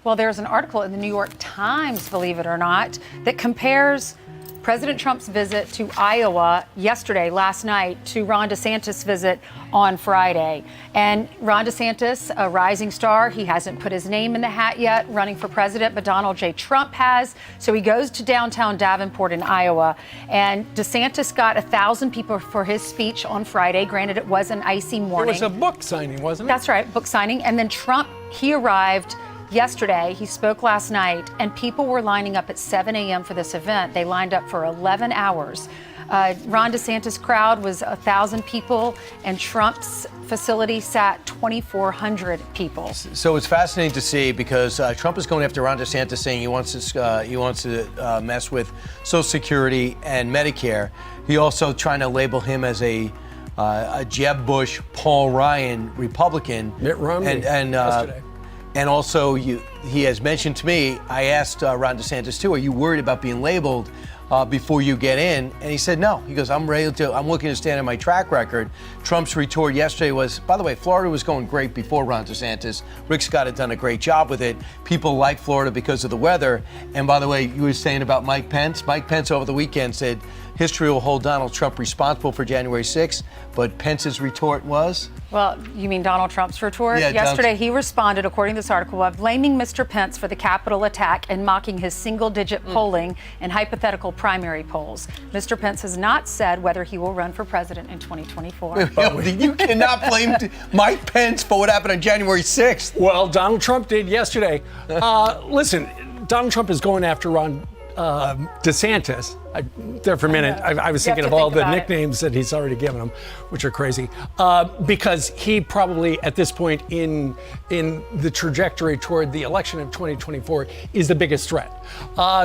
Well, there's an article in the New York Times, believe it or not, that compares President Trump's visit to Iowa last night, to Ron DeSantis' visit on Friday. And Ron DeSantis, a rising star, he hasn't put his name in the hat yet running for president, but Donald J. Trump has. So he goes to downtown Davenport in Iowa. And DeSantis got 1,000 people for his speech on Friday. Granted, it was an icy morning. It was a book signing, wasn't it? That's right, book signing. And then Trump, he arrived yesterday. He spoke last night, and people were lining up at 7 a.m. for this event. They lined up for 11 hours. Ron DeSantis' crowd was 1,000 people, and Trump's facility sat 2,400 people. So it's fascinating to see, because Trump is going after Ron DeSantis, saying he wants to mess with Social Security and Medicare. He also trying to label him as a Jeb Bush, Paul Ryan Republican. Mitt Romney yesterday. And also, he has mentioned to me, I asked Ron DeSantis too, are you worried about being labeled before you get in? And he said no. He goes, I'm looking to stand on my track record. Trump's retort yesterday was, by the way, Florida was going great before Ron DeSantis. Rick Scott had done a great job with it. People like Florida because of the weather. And by the way, you were saying about Mike Pence. Mike Pence over the weekend said history will hold Donald Trump responsible for January 6th. But Pence's retort was? Well, you mean Donald Trump's retort? Yeah, yesterday, he responded, according to this article, by blaming Mr. Pence for the Capitol attack and mocking his single-digit polling and hypothetical primary polls. Mr. Pence has not said whether he will run for president in 2024. You cannot blame Mike Pence for what happened on January 6th. Well, Donald Trump did yesterday. Listen, Donald Trump is going after Ron DeSantis. There for a minute, I was thinking of all the nicknames that he's already given him, which are crazy, because he probably at this point in the trajectory toward the election of 2024 is the biggest threat.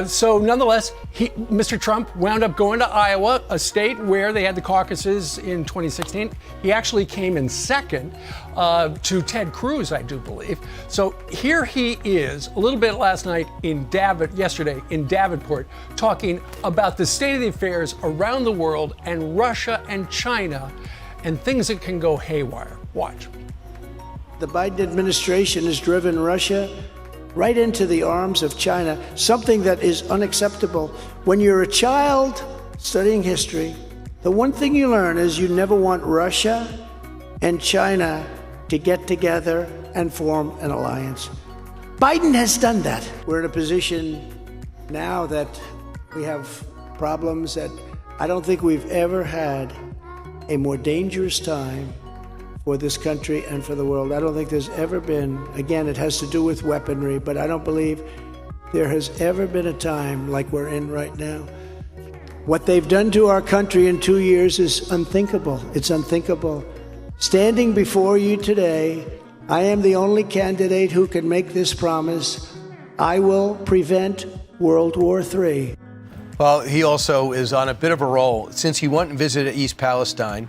So nonetheless, Mr. Trump wound up going to Iowa, a state where they had the caucuses in 2016. He actually came in second to Ted Cruz, I do believe. So here he is a little bit last night yesterday in Davenport, talking about the state of the affairs around the world and Russia and China and things that can go haywire. Watch. The Biden administration has driven Russia right into the arms of China, something that is unacceptable. When you're a child studying history, the one thing you learn is you never want Russia and China to get together and form an alliance. Biden has done that. We're in a position now that we have problems that I don't think we've ever had a more dangerous time for this country and for the world. I don't think there's ever been, again, it has to do with weaponry, but I don't believe there has ever been a time like we're in right now. What they've done to our country in 2 years is unthinkable. It's unthinkable. Standing before you today, I am the only candidate who can make this promise. I will prevent World War III. Well, he also is on a bit of a roll since he went and visited East Palestine,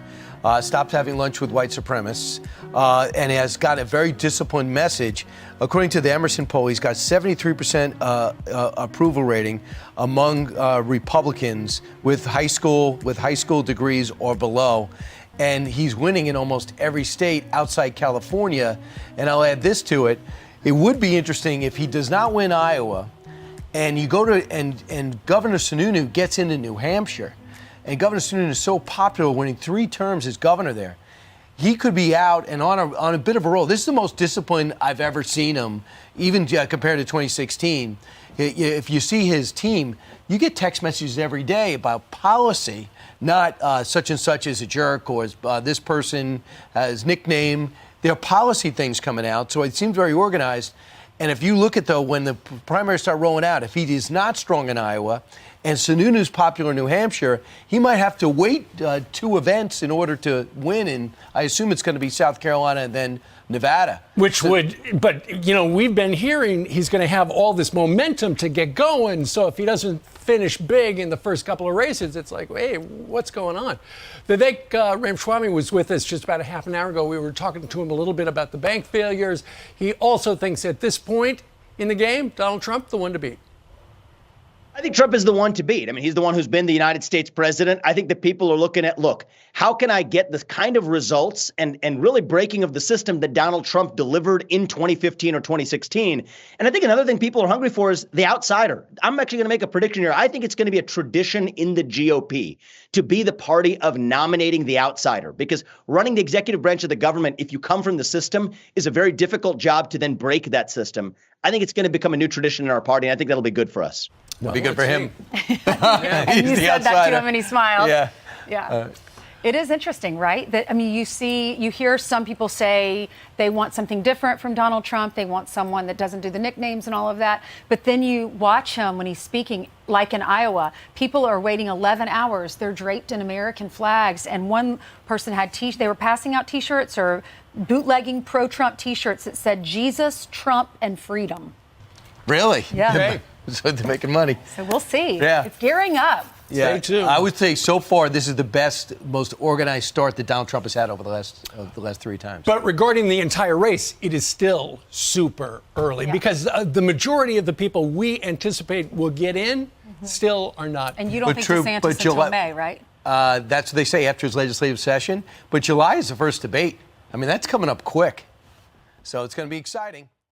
stopped having lunch with white supremacists, and has got a very disciplined message. According to the Emerson poll, he's got 73% approval rating among Republicans with high school degrees or below. And he's winning in almost every state outside California. And I'll add this to it. It would be interesting if he does not win Iowa, and you go to and Governor Sununu gets into New Hampshire, and Governor Sununu is so popular, winning 3 terms as governor there. He could be out and on a bit of a roll. This is the most disciplined I've ever seen him, even compared to 2016. If you see his team, you get text messages every day about policy, not such and such is a jerk or this person has nickname. There are policy things coming out, so it seems very organized. And if you look at, though, when the primaries start rolling out, if he is not strong in Iowa and Sununu's popular in New Hampshire, he might have to wait 2 events in order to win. And I assume it's going to be South Carolina and then Nevada. But, you know, we've been hearing he's going to have all this momentum to get going. So if he doesn't finish big in the first couple of races, it's like, hey, what's going on? Vivek Ramaswamy was with us just about a half an hour ago. We were talking to him a little bit about the bank failures. He also thinks at this point in the game, Donald Trump, the one to beat. I think Trump is the one to beat. I mean, he's the one who's been the United States president. I think that people are looking at, look, how can I get the kind of results and really breaking of the system that Donald Trump delivered in 2015 or 2016? And I think another thing people are hungry for is the outsider. I'm actually going to make a prediction here. I think it's going to be a tradition in the GOP to be the party of nominating the outsider, because running the executive branch of the government, if you come from the system, is a very difficult job to then break that system. I think it's going to become a new tradition in our party, and I think that'll be good for us. It'll be good for him. And you said that to him and he smiled. Yeah. Yeah. It is interesting, right? That, I mean, you hear some people say they want something different from Donald Trump. They want someone that doesn't do the nicknames and all of that. But then you watch him when he's speaking, like in Iowa, people are waiting 11 hours. They're draped in American flags. And one person had they were passing out T-shirts or bootlegging pro-Trump T-shirts that said Jesus, Trump, and freedom. Really? Yeah. Okay. So they're making money. So we'll see. Yeah. It's gearing up. Yeah, Stay tuned. I would say so far this is the best, most organized start that Donald Trump has had over the last 3 times. But regarding the entire race, it is still super early because the majority of the people we anticipate will get in still are not. And you don't think true, DeSantis but until July- May, right? That's what they say after his legislative session. But July is the first debate. I mean, that's coming up quick. So it's going to be exciting.